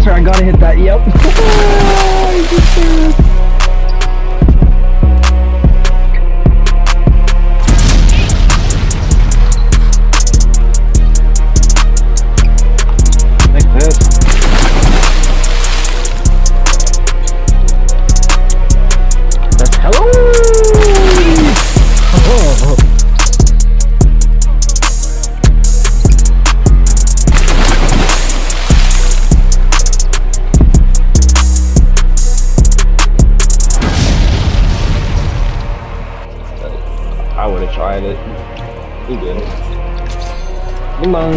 I gotta hit that. Yep. Like this. That's hello. Oh. I would have tried it. He didn't. Come on.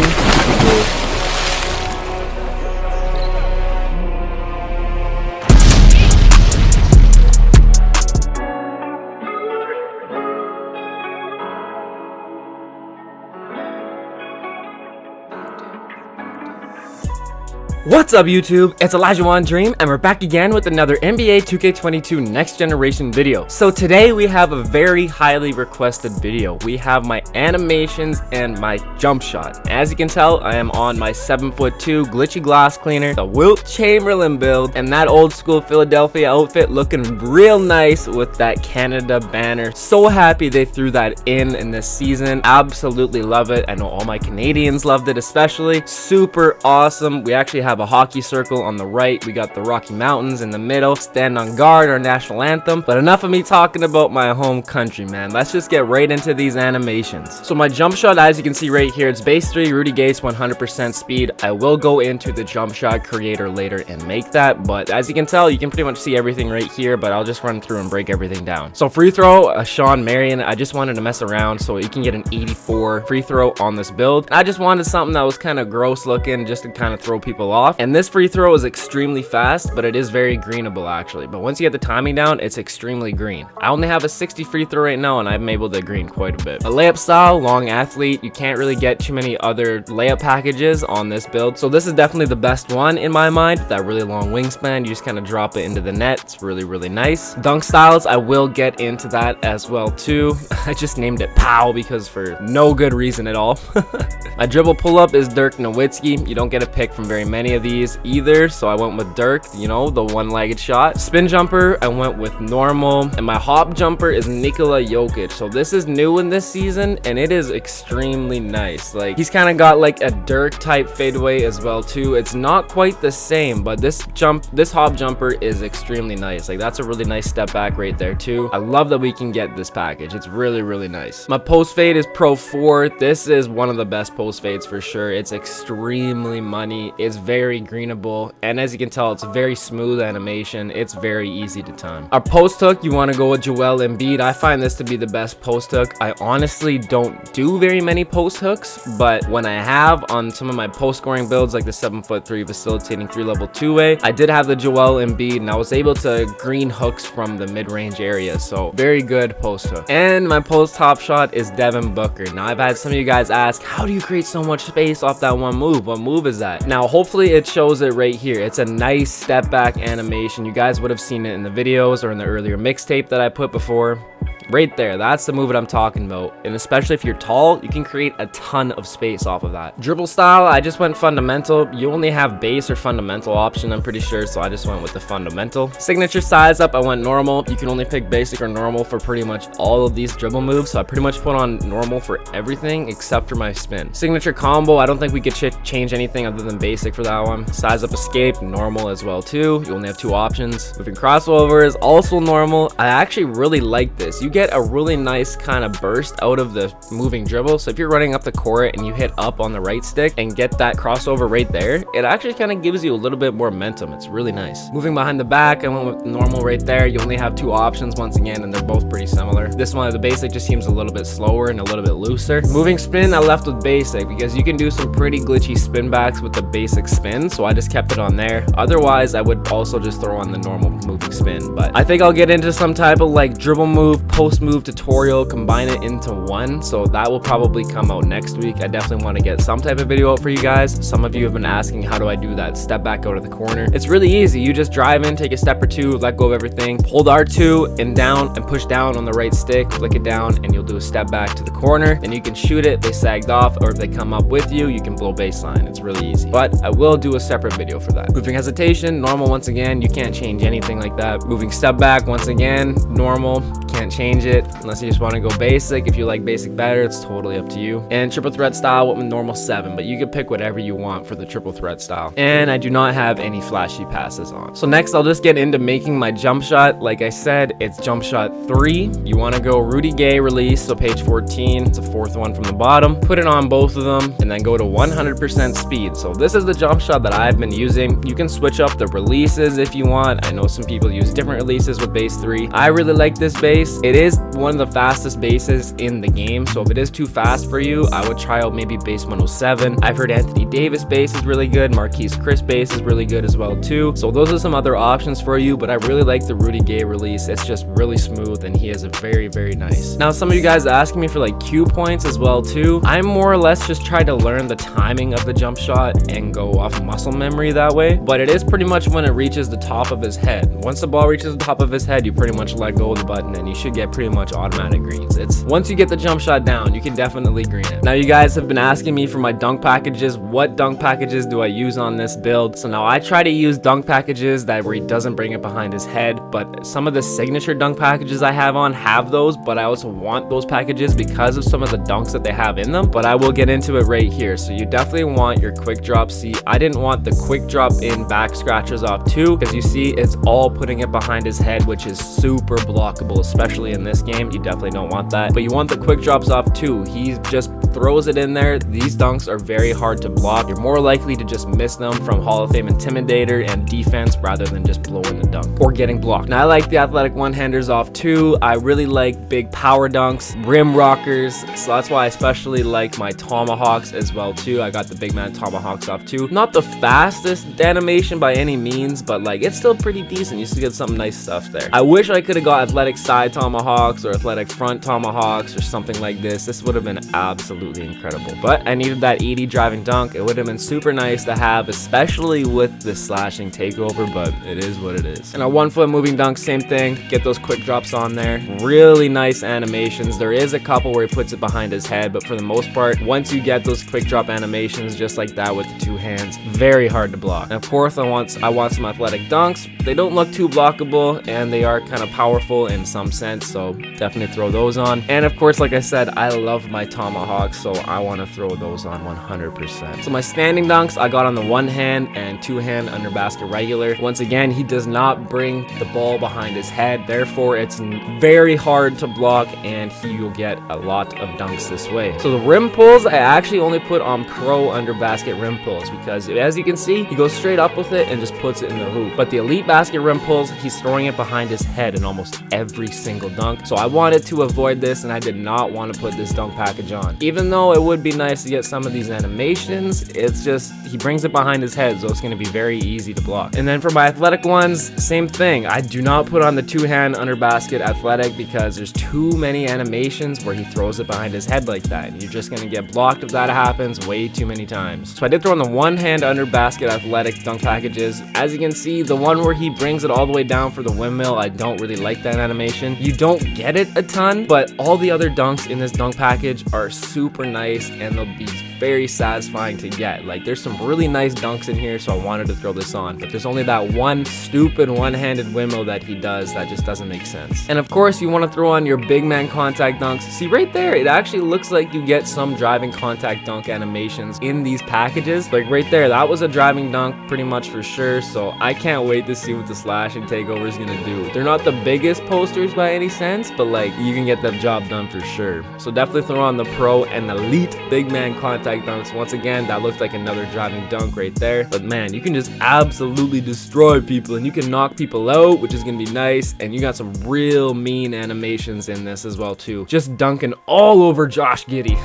What's up YouTube? It's Elijah One Dream and we're back again with another NBA 2K22 Next Generation video. So today we have a very highly requested video. We have my animations and my jump shot. As you can tell, I am on my 7'2" Glitchy Glass Cleaner, the Wilt Chamberlain build, and that old school Philadelphia outfit looking real nice with that Canada banner. So happy they threw that in this season. Absolutely love it. I know all my Canadians loved it especially. Super awesome. We actually have a hockey circle on the right. We got the Rocky Mountains in the middle. Stand on Guard, our national anthem. But enough of me talking about my home country, man. Let's just get right into these animations. So my jump shot, as you can see right here, it's base 3 Rudy Gates 100% speed. I will go into the jump shot creator later and make that, but as you can tell, you can pretty much see everything right here, but I'll just run through and break everything down. So free throw, Sean Marion. I just wanted to mess around so you can get an 84 free throw on this build. And I just wanted something that was kind of gross looking just to kind of throw people off. And this free throw is extremely fast, but it is very greenable actually. But once you get the timing down, it's extremely green. I only have a 60 free throw right now and I'm able to green quite a bit. A layup style, long athlete. You can't really get too many other layup packages on this build. So this is definitely the best one in my mind. That really long wingspan, you just kind of drop it into the net. It's really, really nice. Dunk styles, I will get into that as well too. I just named it Pow because for no good reason at all. My dribble pull-up is Dirk Nowitzki. You don't get a pick from very many of these either, so I went with Dirk, you know, the one-legged shot. Spin jumper, I went with normal, and my hop jumper is Nikola Jokic. So this is new in this season and it is extremely nice. Like, he's kind of got like a Dirk type fadeaway as well too. It's not quite the same, but this hop jumper is extremely nice. Like, that's a really nice step back right there too. I love that we can get this package. It's really, really nice. My post fade is Pro 4. This is one of the best post fades for sure. It's extremely money. It's very greenable, and as you can tell, it's a very smooth animation. It's very easy to time. Our post hook, you want to go with Joel Embiid. I find this to be the best post hook. I honestly don't do very many post hooks, but when I have on some of my post scoring builds like the 7'3" facilitating 3-level two-way, I did have the Joel Embiid and I was able to green hooks from the mid-range area. So very good post hook. And my post top shot is Devin Booker. Now I've had some of you guys ask, how do you create so much space off that one move? What move is that? Now hopefully it shows it right here. It's a nice step back animation. You guys would have seen it in the videos or in the earlier mixtape that I put before. Right there, that's the move that I'm talking about. And especially if you're tall, you can create a ton of space off of that. Dribble style, I just went fundamental. You only have base or fundamental option, I'm pretty sure, so I just went with the fundamental. Signature size up, I went normal. You can only pick basic or normal for pretty much all of these dribble moves, so I pretty much put on normal for everything except for my spin. Signature combo, I don't think we could change anything other than basic for that one. Size up escape, normal as well too. You only have 2 options. Moving crossover is also normal. I actually really like this. You get a really nice kind of burst out of the moving dribble. So if you're running up the court and you hit up on the right stick and get that crossover right there, it actually kind of gives you a little bit more momentum. It's really nice. Moving behind the back, I went with normal right there. You only have two options once again, and they're both pretty similar. This one, the basic, just seems a little bit slower and a little bit looser. Moving spin, I left with basic because you can do some pretty glitchy spin backs with the basic spin, so I just kept it on there. Otherwise, I would also just throw on the normal moving spin, but I think I'll get into some type of like dribble move, post move tutorial, combine it into one, so that will probably come out next week. I definitely want to get some type of video out for you guys. Some of you have been asking, how do I do that step back out of the corner? It's really easy. You just drive in, take a step or two, let go of everything, hold R2 and down and push down on the right stick, flick it down, and you'll do a step back to the corner. Then you can shoot it. They sagged off, or if they come up with you, you can blow baseline. It's really easy, but I will do a separate video for that. Moving hesitation, normal once again. You can't change anything like that. Moving step back, once again, normal. Can't change it unless you just want to go basic. If you like basic better, it's totally up to you. And triple threat style with normal 7, but you can pick whatever you want for the triple threat style. And I do not have any flashy passes on. So next, I'll just get into making my jump shot. Like I said, it's jump shot 3. You want to go Rudy Gay release, so page 14. It's the 4th one from the bottom. Put it on both of them, and then go to 100% speed. So this is the jump shot that I've been using. You can switch up the releases if you want. I know some people use different releases with base 3. I really like this base. It is one of the fastest bases in the game, so if it is too fast for you, I would try out maybe base 107. I've heard Anthony Davis base is really good. Marquise Chris base is really good as well too. So those are some other options for you, but I really like the Rudy Gay release. It's just really smooth, and he is a very, very nice. Now, some of you guys are asking me for like cue points as well too. I'm more or less just trying to learn the timing of the jump shot and go off muscle memory that way, but it is pretty much when it reaches the top of his head. Once the ball reaches the top of his head, you pretty much let go of the button, and you should get pretty much automatic greens. It's once you get the jump shot down, you can definitely green it. Now, you guys have been asking me for my dunk packages. What dunk packages do I use on this build? So now I try to use dunk packages that where he doesn't bring it behind his head, but some of the signature dunk packages I have on have those, but I also want those packages because of some of the dunks that they have in them, but I will get into it right here. So you definitely want your quick drop. See, I didn't want the quick drop in back scratchers off too, because you see it's all putting it behind his head, which is super blockable, especially in this game. You definitely don't want that, but you want the quick drops off too. He just throws it in there. These dunks are very hard to block. You're more likely to just miss them from Hall of Fame intimidator and defense rather than just blowing the dunk or getting blocked. Now, I like the athletic one-handers off too. I really like big power dunks, rim rockers, so that's why I especially like my tomahawks as well too. I got the big man tomahawks off too. Not the fastest animation by any means, but like it's still pretty decent. You still get some nice stuff there. I wish I could have got athletic side tomahawks or athletic front tomahawks or something like this. This would have been absolutely incredible, but I needed that 80 driving dunk. It would have been super nice to have, especially with the slashing takeover, but it is what it is. And a 1 foot moving dunk, same thing. Get those quick drops on there. Really nice animations. There is a couple where he puts it behind his head, but for the most part, once you get those quick drop animations just like that with the 2 hands, very hard to block. And of course, I want some athletic dunks. They don't look too blockable, and they are kind of powerful in some sense, so definitely throw those on. And of course, like I said, I love my tomahawks, so I want to throw those on 100%. So my standing dunks, I got on the 1 hand and 2 hand under basket regular. Once again, he does not bring the ball behind his head, therefore it's very hard to block, and he will get a lot of dunks this way. So the rim pulls, I actually only put on pro under basket rim pulls, because as you can see, he goes straight up with it and just puts it in the hoop. But the elite basket rim pulls, he's throwing it behind his head in almost every single dunk. So I wanted to avoid this, and I did not want to put this dunk package on. Even though it would be nice to get some of these animations, it's just he brings it behind his head, so it's going to be very easy to block. And then for my athletic ones, same thing. I do not put on the 2 hand under basket athletic because there's too many animations where he throws it behind his head like that, and you're just going to get blocked if that happens way too many times. So I did throw on the 1 hand under basket athletic dunk packages. As you can see, the one where he brings it all the way down for the windmill, I don't really like that animation. You don't get it a ton, but all the other dunks in this dunk package are super nice, and they'll be very satisfying to get. Like, there's some really nice dunks in here, so I wanted to throw this on, but there's only that one stupid one-handed windmill that he does that just doesn't make sense. And of course, you want to throw on your big man contact dunks. See right there, it actually looks like you get some driving contact dunk animations in these packages. Like right there, that was a driving dunk pretty much for sure, so I can't wait to see what the slashing takeover is gonna do. They're not the biggest posters by any sense, intense, but like you can get the job done for sure. So definitely throw on the pro and elite big man contact dunks. Once again, that looked like another driving dunk right there. But man, you can just absolutely destroy people and you can knock people out, which is gonna be nice. And you got some real mean animations in this as well too. Just dunking all over Josh Giddey.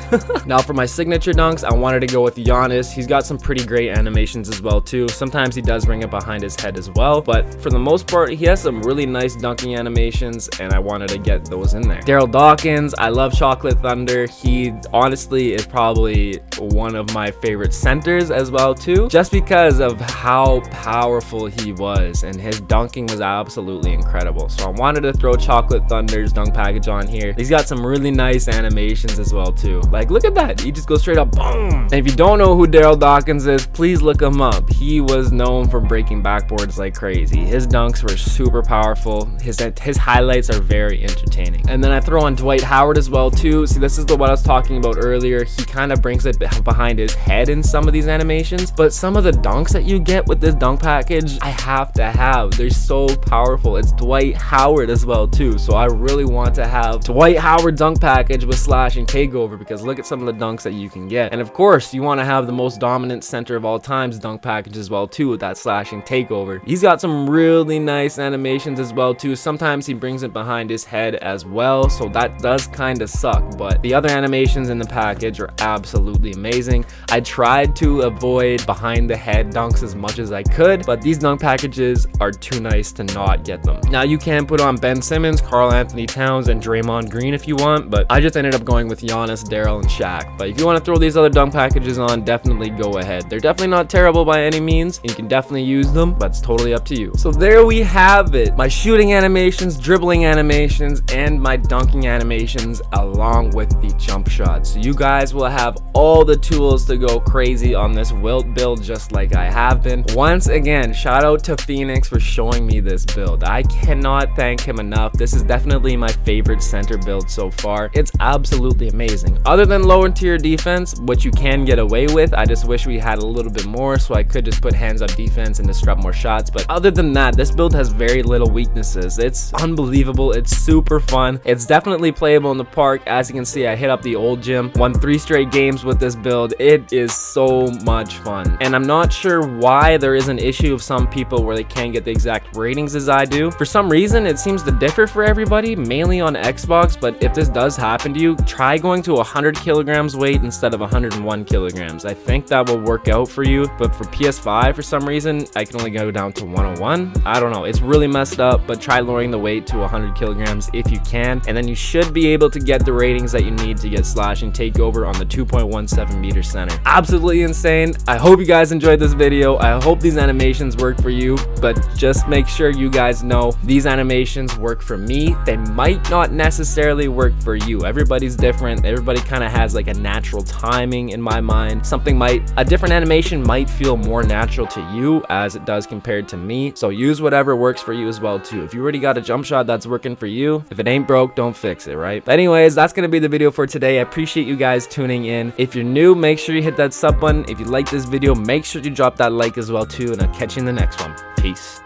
Now for my signature dunks, I wanted to go with Giannis. He's got some pretty great animations as well too. Sometimes he does bring it behind his head as well, but for the most part, he has some really nice dunking animations and I wanted to get those in there. Daryl Dawkins, I love Chocolate Thunder. He honestly is probably one of my favorite centers as well too, just because of how powerful he was, and his dunking was absolutely incredible. So I wanted to throw Chocolate Thunder's dunk package on here. He's got some really nice animations as well too. Like look at that, he just goes straight up boom. And if you don't know who Daryl Dawkins is, please look him up. He was known for breaking backboards like crazy. His dunks were super powerful. His highlights are very entertaining. And then I throw on Dwight Howard as well too. See, this is what I was talking about earlier. He kind of brings it behind his head in some of these animations, but some of the dunks that you get with this dunk package, I have to have. They're so powerful. It's Dwight Howard as well too. So I really want to have Dwight Howard dunk package with slashing takeover, because look at some of the dunks that you can get. And of course, you want to have the most dominant center of all time's dunk package as well too, with that slashing takeover. He's got some really nice animations as well too. Sometimes he brings it behind his head as well, so that does kind of suck, but the other animations in the package are absolutely amazing. I tried to avoid behind the head dunks as much as I could, but these dunk packages are too nice to not get them. Now you can put on Ben Simmons, Karl Anthony Towns, and Draymond Green if you want, but I just ended up going with Giannis, Daryl, and Shaq. But if you want to throw these other dunk packages on, definitely go ahead. They're definitely not terrible by any means. You can definitely use them, but it's totally up to you. So there we have it. My shooting animations, dribbling animations, and my dunking animations, along with the jump shot. So you guys will have all the tools to go crazy on this Wilt build, just like I have been. Once again, shout out to Phoenix for showing me this build. I cannot thank him enough. This is definitely my favorite center build so far. It's absolutely amazing. Other than lower tier defense, which you can get away with, I just wish we had a little bit more so I could just put hands up defense and disrupt more shots. But other than that, this build has very little weaknesses. It's unbelievable. It's super fun. It's definitely playable in the park. As you can see, I hit up the old gym, won 3 straight games with this build. It is so much fun, and I'm not sure why there is an issue of some people where they can't get the exact ratings as I do. For some reason, it seems to differ for everybody, mainly on Xbox. But if this does happen to you, try going to 100 kilograms weight instead of 101 kilograms. I think that will work out for you. But for PS5, for some reason, I can only go down to 101. I don't know, it's really messed up. But try lowering the weight to 100 kilograms if you can, and then you should be able to get the ratings that you need to get slashing takeover on the 2.17 meter center. Absolutely insane. I hope you guys enjoyed this video. I hope these animations work for you, but just make sure you guys know these animations work for me. They might not necessarily work for you. Everybody's different. Everybody kind of has like a natural timing in my mind. A different animation might feel more natural to you as it does compared to me. So use whatever works for you as well too. If you already got a jump shot that's working for you, if it ain't broke, don't fix it, right? But anyways, that's gonna be the video for today. I appreciate you guys tuning in. If you're new, make sure you hit that sub button. If you like this video, make sure you drop that like as well too, and I'll catch you in the next one. Peace.